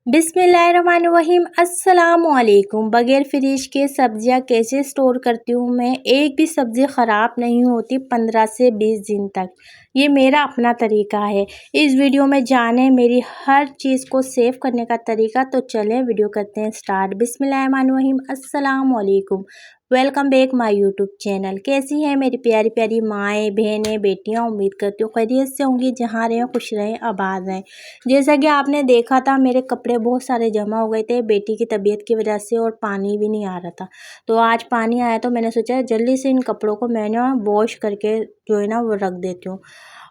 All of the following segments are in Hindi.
बिस्मिल्लाहिर्रहमानिर्रहीम अस्सलामुअलैकुम। बगैर फ्रिज के सब्जियां कैसे स्टोर करती हूँ मैं। एक भी सब्ज़ी ख़राब नहीं होती 15 से 20 दिन तक। ये मेरा अपना तरीका है। इस वीडियो में जाने मेरी हर चीज़ को सेव करने का तरीका। तो चलें वीडियो करते हैं स्टार्ट। बिस्मिल्लाहिर्रहमानिर्रहीम अस्सलामुअलैकुम। Welcome back my YouTube channel. कैसी हैं मेरी प्यारी प्यारी माएँ बहनें बेटियाँ। उम्मीद करती हूँ खैरियत से होंगी। जहाँ रहें खुश रहें आबाद रहें। जैसा कि आपने देखा था मेरे कपड़े बहुत सारे जमा हो गए थे बेटी की तबीयत की वजह से, और पानी भी नहीं आ रहा था। तो आज पानी आया तो मैंने सोचा जल्दी से इन कपड़ों को मैं ना वॉश करके जो है ना वो रख देती हूँ।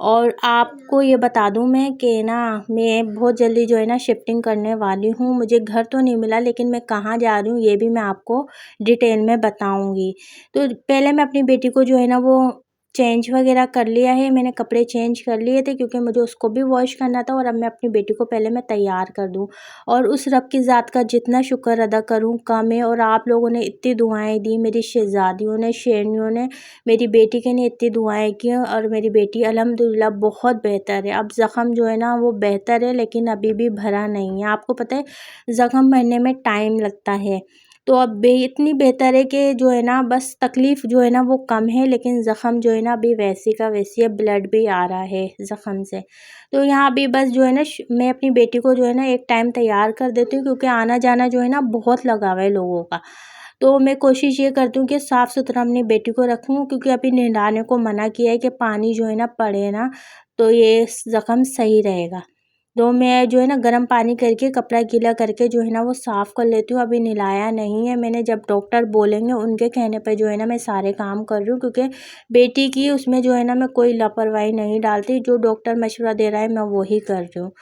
और आपको ये बता दूं मैं कि ना मैं बहुत जल्दी जो है ना शिफ्टिंग करने वाली हूँ। मुझे घर तो नहीं मिला, लेकिन मैं कहाँ जा रही हूँ ये भी मैं आपको डिटेल में बताऊँगी। तो पहले मैं अपनी बेटी को जो है ना वो चेंज वगैरह कर लिया है। मैंने कपड़े चेंज कर लिए थे क्योंकि मुझे उसको भी वॉश करना था। और अब मैं अपनी बेटी को पहले मैं तैयार कर दूं। और उस रब की ज़ात का जितना शुक्र अदा करूं कम है। और आप लोगों ने इतनी दुआएं दी, मेरी शहज़ादियों ने शेरनियों ने मेरी बेटी के लिए इतनी दुआएं की। और मेरी बेटी अल्हम्दुलिल्लाह बहुत बेहतर है। अब ज़ख़म जो है ना वो बेहतर है, लेकिन अभी भी भरा नहीं है। आपको पता है ज़ख़म भरने में टाइम लगता है। तो अब इतनी बेहतर है कि जो है ना बस तकलीफ़ जो है ना वो कम है, लेकिन ज़ख़म जो है ना अभी वैसी का वैसी है। ब्लड भी आ रहा है ज़ख़म से। तो यहाँ अभी बस जो है ना मैं अपनी बेटी को जो है ना एक टाइम तैयार कर देती हूँ, क्योंकि आना जाना जो है ना बहुत लगा हुआ है लोगों का। तो मैं कोशिश ये करती हूँ कि साफ़ सुथरा अपनी बेटी को रखूँ, क्योंकि अभी नहलाने को मना किया है कि पानी जो है ना पड़े ना तो ये ज़ख़म सही रहेगा। तो मैं जो है ना गर्म पानी करके कपड़ा गीला करके जो है ना वो साफ़ कर लेती हूँ। अभी नहलाया नहीं है मैंने। जब डॉक्टर बोलेंगे उनके कहने पे जो है ना मैं सारे काम कर रही हूँ, क्योंकि बेटी की उसमें जो है ना मैं कोई लापरवाही नहीं डालती। जो डॉक्टर मशवरा दे रहा है मैं वही कर रही हूँ।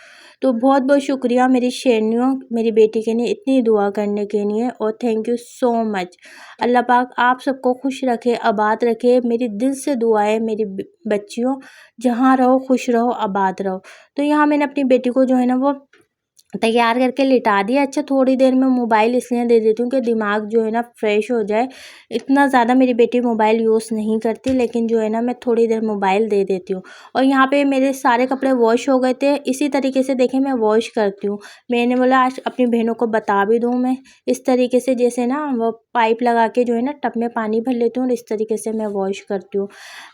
तो बहुत बहुत शुक्रिया मेरी शेरनियों, मेरी बेटी के लिए इतनी दुआ करने के लिए। और थैंक यू सो मच। अल्लाह पाक आप सबको खुश रखे, आबाद रखे। मेरी दिल से दुआ है मेरी बच्चियों, जहाँ रहो खुश रहो आबाद रहो। तो यहाँ मैंने अपनी बेटी को जो है ना वो तैयार करके लिटा दिया। अच्छा थोड़ी देर में मोबाइल इसलिए दे देती हूँ कि दिमाग जो है ना फ्रेश हो जाए। इतना ज़्यादा मेरी बेटी मोबाइल यूज़ नहीं करती, लेकिन जो है ना मैं थोड़ी देर मोबाइल दे देती हूँ। और यहाँ पे मेरे सारे कपड़े वॉश हो गए थे। इसी तरीके से देखें मैं वॉश करती हूँ। मैंने बोला आज अपनी बहनों को बता भी दूँ मैं। इस तरीके से जैसे ना वो पाइप लगा के जो है ना टब में पानी भर लेती हूँ, और इस तरीके से मैं वॉश करती हूँ।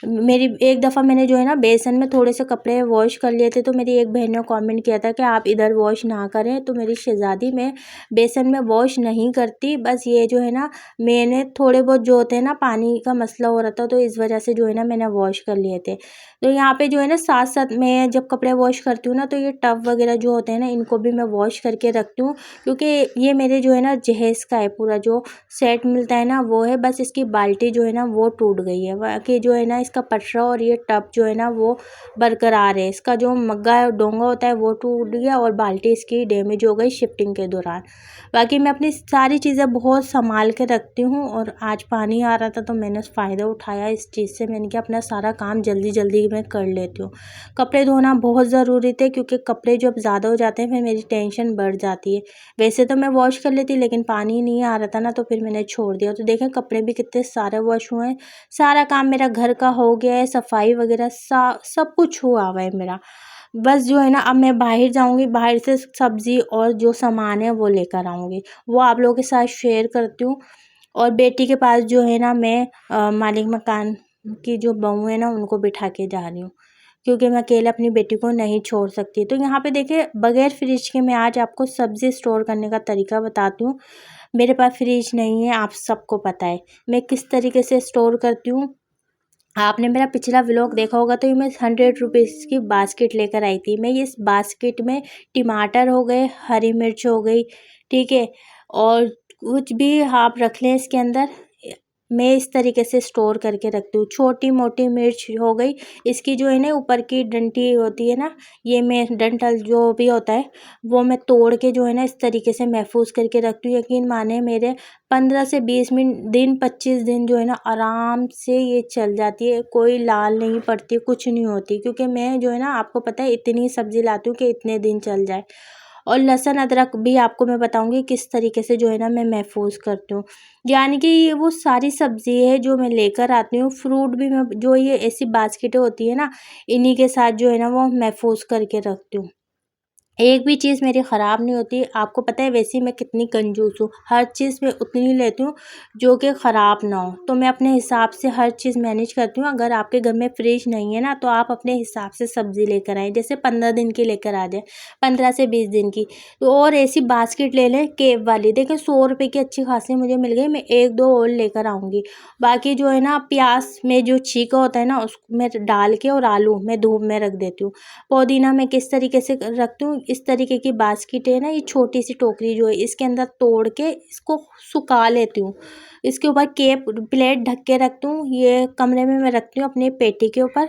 मेरी एक दफ़ा मैंने जो है ना बेसन में थोड़े से कपड़े वॉश कर लिए थे, तो मेरी एक बहन ने कमेंट किया था कि आप इधर वॉश ना करें। तो मेरी शहज़ादी में बेसन में वॉश नहीं करती। बस ये जो है ना मैंने थोड़े बहुत जो होते हैं ना पानी का मसला हो रहा था, तो इस वजह से जो है ना मैंने वॉश कर लिए थे। तो यहाँ पे जो है ना साथ साथ मैं जब कपड़े वॉश करती हूँ ना, तो ये टब वगैरह जो होते हैं ना इनको भी मैं वॉश करके रखती हूँ, क्योंकि ये मेरे जो है ना जहेज़ का है। पूरा जो सेट मिलता है ना वो है। बस इसकी बाल्टी जो है ना वो टूट गई है। बाकी जो है ना इसका पटरा और ये टब जो है ना वो बरकरार है। इसका जो मग्गा डोंगा होता है वो टूट गया, और बाल्टी इसकी डैमेज हो गई शिफ्टिंग के दौरान। बाकी मैं अपनी सारी चीज़ें बहुत संभाल के रखती हूँ। और आज पानी आ रहा था तो मैंने फ़ायदा उठाया इस चीज़ से। मैंने कहा अपना सारा काम जल्दी जल्दी मैं कर लेती हूँ। कपड़े धोना बहुत ज़रूरी थे, क्योंकि कपड़े जब ज़्यादा हो जाते हैं फिर मेरी टेंशन बढ़ जाती है। वैसे तो मैं वॉश कर लेती, लेकिन पानी नहीं आ रहा था ना, तो फिर मैंने छोड़ दिया। तो देखें कपड़े भी कितने सारे वॉश हुए हैं। सारा काम मेरा घर का हो गया है, सफाई वगैरह सब कुछ हुआ हुआ है मेरा। बस जो है ना अब मैं बाहर जाऊंगी, बाहर से सब्ज़ी और जो सामान है वो लेकर आऊंगी, वो आप लोगों के साथ शेयर करती हूँ। और बेटी के पास जो है ना मैं मालिक मकान की जो बहू है ना उनको बिठा के जा रही हूँ, क्योंकि मैं अकेले अपनी बेटी को नहीं छोड़ सकती। तो यहाँ पे देखिए बगैर फ्रिज के मैं आज आपको सब्ज़ी स्टोर करने का तरीका बताती हूँ। मेरे पास फ्रिज नहीं है, आप सबको पता है। मैं किस तरीके से स्टोर करती हूँ, आपने मेरा पिछला व्लॉग देखा होगा। तो ये मैं 100 रुपीज़ की बास्केट लेकर आई थी। मैं इस बास्केट में टमाटर हो गए, हरी मिर्च हो गई, ठीक है, और कुछ भी आप रख लें इसके अंदर। मैं इस तरीके से स्टोर करके रखती हूँ। छोटी मोटी मिर्च हो गई, इसकी जो है ना ऊपर की डंठी होती है ना, ये मैं डंठल जो भी होता है वो मैं तोड़ के जो है ना इस तरीके से महफूज करके रखती हूँ। यकीन माने मेरे 15 से 20 दिन 25 दिन जो है ना आराम से ये चल जाती है। कोई लाल नहीं पड़ती, कुछ नहीं होती, क्योंकि मैं जो है ना आपको पता है इतनी सब्ज़ी लाती हूँ कि इतने दिन चल जाए। और लहसुन अदरक भी आपको मैं बताऊंगी किस तरीके से जो है ना मैं महफूज करती हूँ। यानी कि ये वो सारी सब्ज़ी है जो मैं लेकर आती हूँ। फ्रूट भी मैं जो ये ऐसी बास्केटें होती है ना इन्हीं के साथ जो है ना वो महफूज करके रखती हूँ। एक भी चीज़ मेरी ख़राब नहीं होती। आपको पता है वैसे ही मैं कितनी कंजूस हूँ, हर चीज़ मैं उतनी लेती हूँ जो कि ख़राब ना हो। तो मैं अपने हिसाब से हर चीज़ मैनेज करती हूँ। अगर आपके घर में फ्रिज नहीं है ना, तो आप अपने हिसाब से सब्ज़ी लेकर आएँ, जैसे 15 दिन की लेकर आ जाएँ, 15 से 20 दिन की। तो और ऐसी बास्केट ले लें केव वाली, देखिए 100 रुपये की अच्छी खासी मुझे मिल गई। मैं 1-2 और लेकर आऊँगी। बाकी जो है ना, प्याज़ में जो छिलका होता है ना, उसको मैं डाल के, और आलू मैं धूप में रख देती हूँ। पुदीना मैं किस तरीके से रखती हूँ, इस तरीके की बास्केट है ना, ये छोटी सी टोकरी जो है, इसके अंदर तोड़ के इसको सुखा लेती हूँ। इसके ऊपर केप प्लेट ढक के रखती हूँ। ये कमरे में मैं रखती हूँ अपने पेटी के ऊपर,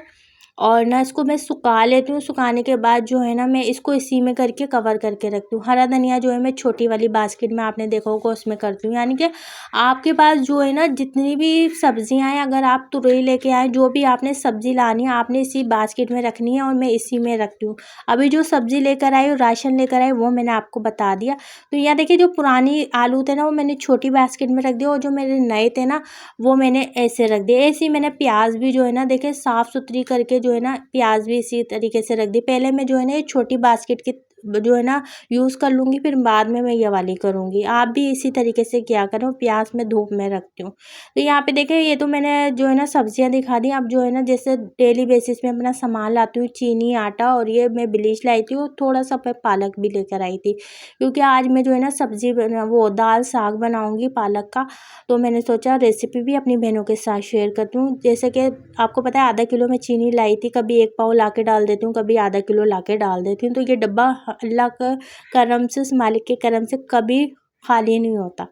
और ना इसको मैं सुखा लेती हूँ। सुखाने के बाद जो है ना, मैं इसको इसी में करके कवर करके रखती हूँ। हरा धनिया जो है मैं छोटी वाली बास्केट में, आपने देखा होगा, उसमें करती हूँ। यानी कि आपके पास जो है ना, जितनी भी सब्जियां हैं, अगर आप तुरई लेके आए, जो भी आपने सब्जी लानी है, आपने इसी बास्केट में रखनी है, और मैं इसी में रखती हूँ। अभी जो सब्जी लेकर आई और राशन लेकर आई, वो मैंने आपको बता दिया। तो यहाँ देखिए, जो पुरानी आलू थे ना, वो मैंने छोटी बास्केट में रख दिया, और जो मेरे नए थे ना, वो मैंने ऐसे रख दिए। ऐसे ही मैंने प्याज भी जो है ना, देखिए साफ़ सुथरी करके जो है ना, प्याज भी इसी तरीके से रख दी। पहले मैं जो है ना, ये छोटी बास्केट की जो है ना यूज़ कर लूँगी, फिर बाद में मैं ये वाली करूँगी। आप भी इसी तरीके से किया करो। प्याज मैं धूप में रखती हूँ। तो यहाँ पे देखिए, ये तो मैंने जो है ना सब्जियाँ दिखा दी। अब जो है ना, जैसे डेली बेसिस में अपना सामान लाती हूँ, चीनी, आटा, और ये मैं ब्लीच लाई थी, और थोड़ा सा मैं पालक भी लेकर आई थी, क्योंकि आज मैं जो है ना सब्जी बना, वो दाल साग बनाऊँगी पालक का। तो मैंने सोचा रेसिपी भी अपनी बहनों के साथ शेयर करती हूँ। जैसे कि आपको पता है, आधा किलो मैं चीनी लाई थी, कभी 1 पाव ला के डाल देती हूँ, कभी आधा किलो ला के डाल देती हूँ। तो ये डब्बा अल्लाह का करम से, उस मालिक के करम से कभी खाली नहीं होता।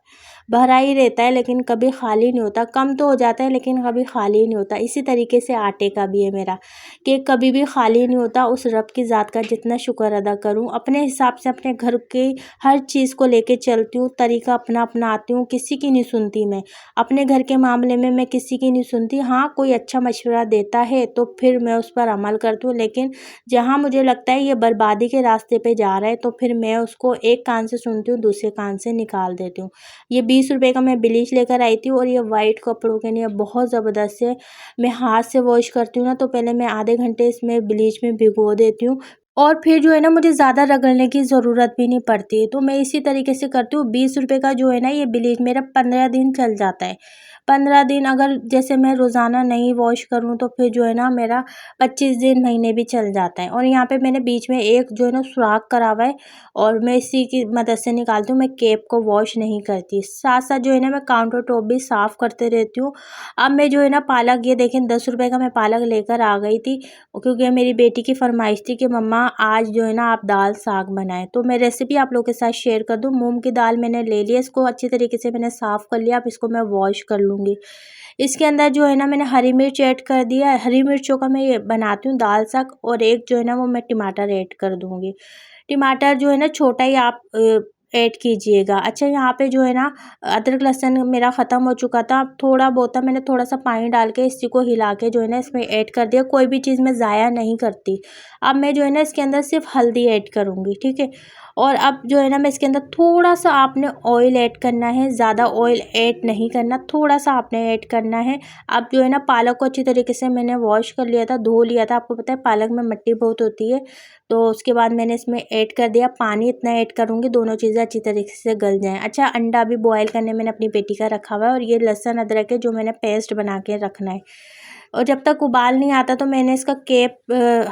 भरा ही रहता है, लेकिन कभी खाली नहीं होता। कम तो हो जाता है, लेकिन कभी खाली नहीं होता। इसी तरीके से आटे का भी है मेरा, कि कभी भी खाली नहीं होता। उस रब की ज़ात का जितना शुक्र अदा करूँ, अपने हिसाब से अपने घर की हर चीज़ को लेके चलती हूँ, तरीका अपना अपनाती हूँ, किसी की नहीं सुनती मैं। अपने घर के मामले में मैं किसी की नहीं सुनती। हाँ, कोई अच्छा मशवरा देता है तो फिर मैं उस पर अमल करती हूँ, लेकिन जहाँ मुझे लगता है ये बर्बादी के रास्ते पे जा रहा है, तो फिर मैं उसको एक कान से सुनती हूँ, दूसरे कान से निकाल देती हूँ। ये 20 रुपए का मैं ब्लीच लेकर आई थी, और ये वाइट कपड़ों के लिए बहुत ज़बरदस्त है। मैं हाथ से वॉश करती हूँ ना, तो पहले मैं आधे घंटे इसमें ब्लीच में भिगो देती हूँ, और फिर जो है ना, मुझे ज़्यादा रगड़ने की ज़रूरत भी नहीं पड़ती है। तो मैं इसी तरीके से करती हूँ। 20 रुपए का जो है ना, ये ब्लीच मेरा 15 दिन चल जाता है। 15 दिन, अगर जैसे मैं रोज़ाना नहीं वॉश करूँ, तो फिर जो है ना, मेरा 25 दिन, महीने भी चल जाता है। और यहाँ पे मैंने बीच में एक जो है ना सुराख करा हुआ है, और मैं इसी की मदद से निकालती हूँ। मैं कैप को वॉश नहीं करती। साथ-साथ जो है ना, मैं काउंटर टॉप भी साफ़ करते रहती हूँ। अब मैं जो है ना पालक, ये देखें 10 रुपए का मैं पालक लेकर आ गई थी, क्योंकि मेरी बेटी की फ़रमाइश थी कि मम्मा आज जो है ना आप दाल साग बनाएँ। तो मैं रेसिपी आप लोगों के साथ शेयर कर दूँ। मूँग की दाल मैंने ले ली है, इसको अच्छी तरीके से मैंने साफ़ कर लिया। अब इसको मैं वॉश कर लूँगी। इसके अंदर जो है ना, मैंने हरी मिर्च ऐड कर दिया है। हरी मिर्चों का मैं ये बनाती हूँ दाल साग, और एक जो है ना, वो मैं टमाटर ऐड कर दूँगी। टमाटर जो है ना, छोटा ही आप ऐड कीजिएगा। अच्छा, यहाँ पे जो है ना, अदरक लहसुन मेरा ख़त्म हो चुका था। अब थोड़ा बहुत था, मैंने थोड़ा-सा पानी डाल के इसी को हिला के जो है ना, इसमें ऐड कर दिया। कोई भी चीज़ मैं ज़ाया नहीं करती। अब मैं जो है ना, इसके अंदर सिर्फ़ हल्दी ऐड करूँगी, ठीक है? और अब जो है ना, मैं इसके अंदर थोड़ा-सा आपने ऑयल ऐड करना है, ज़्यादा ऑयल ऐड नहीं करना, थोड़ा-सा आपने ऐड करना है। अब जो है ना, पालक को अच्छी तरीके से मैंने वॉश कर लिया था, धो लिया था। आपको पता है पालक में मिट्टी बहुत होती है, तो उसके बाद मैंने इसमें ऐड कर दिया पानी। इतना ऐड करूँगी, दोनों चीज़ें अच्छी तरीके से गल जाएँ। अच्छा, अंडा भी बॉयल करने मैंने अपनी बेटी का रखा हुआ है, और ये लहसुन अदरक है, जो मैंने पेस्ट बना के रखना है। और जब तक उबाल नहीं आता, तो मैंने इसका कैप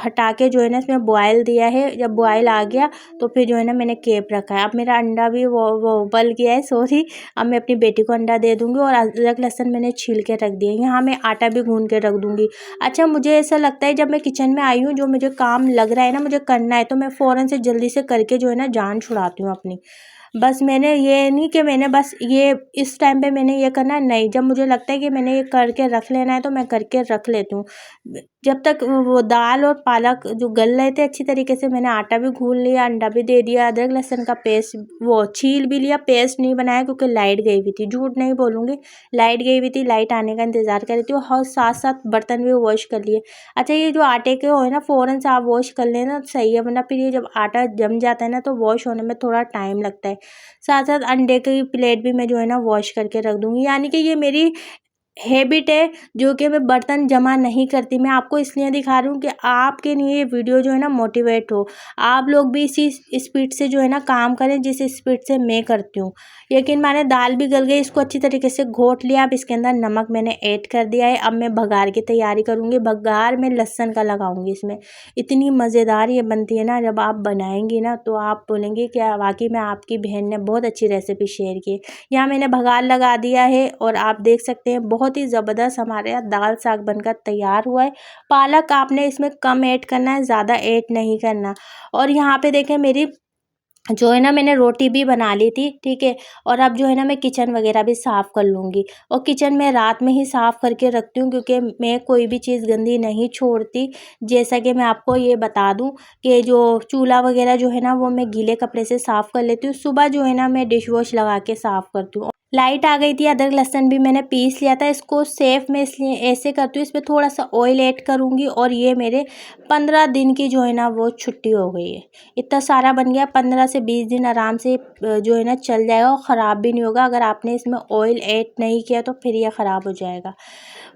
हटा के जो है ना, इसमें बॉयल दिया है। जब बॉयल आ गया, तो फिर जो है ना, मैंने कैप रखा है। अब मेरा अंडा भी वो उबल गया है, सॉरी। अब मैं अपनी बेटी को अंडा दे दूँगी, और अदरक लहसुन मैंने छील के रख दिया है। यहाँ मैं आटा भी गूँध के रख दूँगी। अच्छा, मुझे ऐसा लगता है, जब मैं किचन में आई हूँ, जो मुझे काम लग रहा है ना, मुझे करना है, तो मैं फ़ौरन से जल्दी से करके जो है ना, जान छुड़ाती हूँ अपनी। बस मैंने ये नहीं कि मैंने बस ये इस टाइम पे मैंने ये करना है, नहीं। जब मुझे लगता है कि मैंने ये करके रख लेना है, तो मैं करके रख लेती हूँ। जब तक वो दाल और पालक जो गल रहे थे अच्छी तरीके से, मैंने आटा भी गूँध लिया, अंडा भी दे दिया, अदरक लहसुन का पेस्ट वो छील भी लिया। पेस्ट नहीं बनाया, क्योंकि लाइट गई हुई थी, झूठ नहीं बोलूँगी, लाइट गई हुई थी। लाइट आने का इंतज़ार कर रही थी, और साथ-साथ बर्तन भी वॉश कर लिए। अच्छा, ये जो आटे के हो है ना, फ़ौरन से आप वॉश कर लेना, सही है, वरना फिर ये जब आटा जम जाता है ना, तो वॉश होने में थोड़ा टाइम लगता है। साथ-साथ अंडे की प्लेट भी मैं जो है ना, वॉश करके रख दूँगी। यानी कि ये मेरी हैबिट है जो कि मैं बर्तन जमा नहीं करती। मैं आपको इसलिए दिखा रही हूँ कि आपके लिए ये वीडियो जो है ना मोटिवेट हो, आप लोग भी इसी स्पीड से जो है ना काम करें जिस स्पीड से मैं करती हूँ। यकीन माने दाल भी गल गई, इसको अच्छी तरीके से घोट लिया। अब इसके अंदर नमक मैंने ऐड कर दिया है। अब मैं बघार की तैयारी करूँगी। बघार में लहसुन का लगाऊंगी इसमें। इतनी मज़ेदार ये बनती है ना, जब आप बनाएंगी ना तो आप बोलेंगे कि वाकई में आपकी बहन ने बहुत अच्छी रेसिपी शेयर की। यहाँ मैंने बघार लगा दिया है और आप देख सकते हैं बहुत ही ज़बरदस्त हमारे यहाँ दाल साग बनकर तैयार हुआ है। पालक आपने इसमें कम ऐड करना है, ज़्यादा ऐड नहीं करना। और यहाँ पे देखें मेरी जो है ना मैंने रोटी भी बना ली थी, ठीक है। और अब जो है ना मैं किचन वगैरह भी साफ़ कर लूँगी। और किचन में रात में ही साफ़ करके रखती हूँ क्योंकि मैं कोई भी चीज़ गंदी नहीं छोड़ती। जैसा कि मैं आपको ये बता दूँ कि जो चूल्हा वगैरह जो है ना वो मैं गीले कपड़े से साफ़ कर लेती हूँ। सुबह जो है ना मैं डिश वॉश लगा के साफ़ करती हूँ। लाइट आ गई थी, अदरक लहसुन भी मैंने पीस लिया था। इसको सेफ मैं इसलिए ऐसे करती हूँ, इसमें थोड़ा सा ऑयल ऐड करूँगी। और ये मेरे 15 दिन की जो है ना वो छुट्टी हो गई है। इतना सारा बन गया, 15 से 20 दिन आराम से जो है ना चल जाएगा और ख़राब भी नहीं होगा। अगर आपने इसमें ऑयल ऐड नहीं किया तो फिर ये ख़राब हो जाएगा।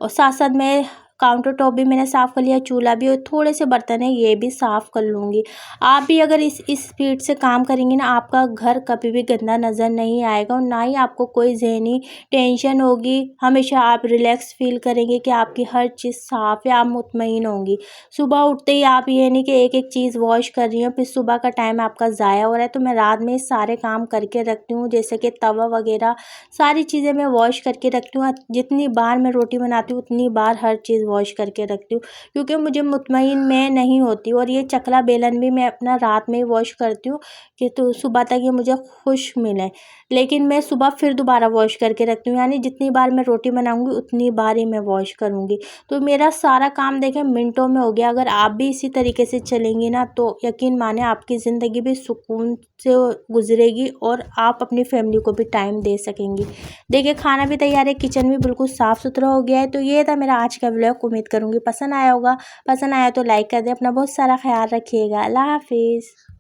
और साथ साथ मैं काउंटर टॉप भी मैंने साफ़ कर लिया, चूल्हा भी, और थोड़े से बर्तन है ये भी साफ़ कर लूँगी। आप भी अगर इस स्पीड से काम करेंगे ना, आपका घर कभी भी गंदा नज़र नहीं आएगा और ना ही आपको कोई ज़हनी टेंशन होगी। हमेशा आप रिलैक्स फील करेंगे कि आपकी हर चीज़ साफ़ है, आप मुतमईन होंगी। सुबह उठते ही आप ये नहीं कि एक एक चीज़ वॉश कर रही हो, फिर सुबह का टाइम आपका ज़ाया हो रहा है। तो मैं रात में सारे काम करके रखती हूँ, जैसे कि तवा वगैरह सारी चीज़ें मैं वॉश करके रखती हूँ। जितनी बार मैं रोटी बनाती हूँ उतनी बार हर चीज़ वॉश करके रखती हूँ, क्योंकि मुझे मुतमईन मैं नहीं होती। और ये चकला बेलन भी मैं अपना रात में ही वॉश करती हूँ कि तो सुबह तक ये मुझे खुश मिले। लेकिन मैं सुबह फिर दोबारा वॉश करके रखती हूँ, यानी जितनी बार मैं रोटी बनाऊँगी उतनी बार ही मैं वॉश करूँगी। तो मेरा सारा काम देखें मिनटों में हो गया। अगर आप भी इसी तरीके से चलेंगी ना तो यकीन माने आपकी ज़िंदगी भी सुकून से गुजरेगी और आप अपनी फैमिली को भी टाइम दे सकेंगी। देखिए खाना भी तैयार है, किचन भी बिल्कुल साफ़ सुथरा हो गया है। तो ये था मेरा आज का व्लॉग। उम्मीद करूँगी पसंद आया होगा। पसंद आया तो लाइक कर दें। अपना बहुत सारा ख्याल रखिएगा। अल्लाह हाफिज़।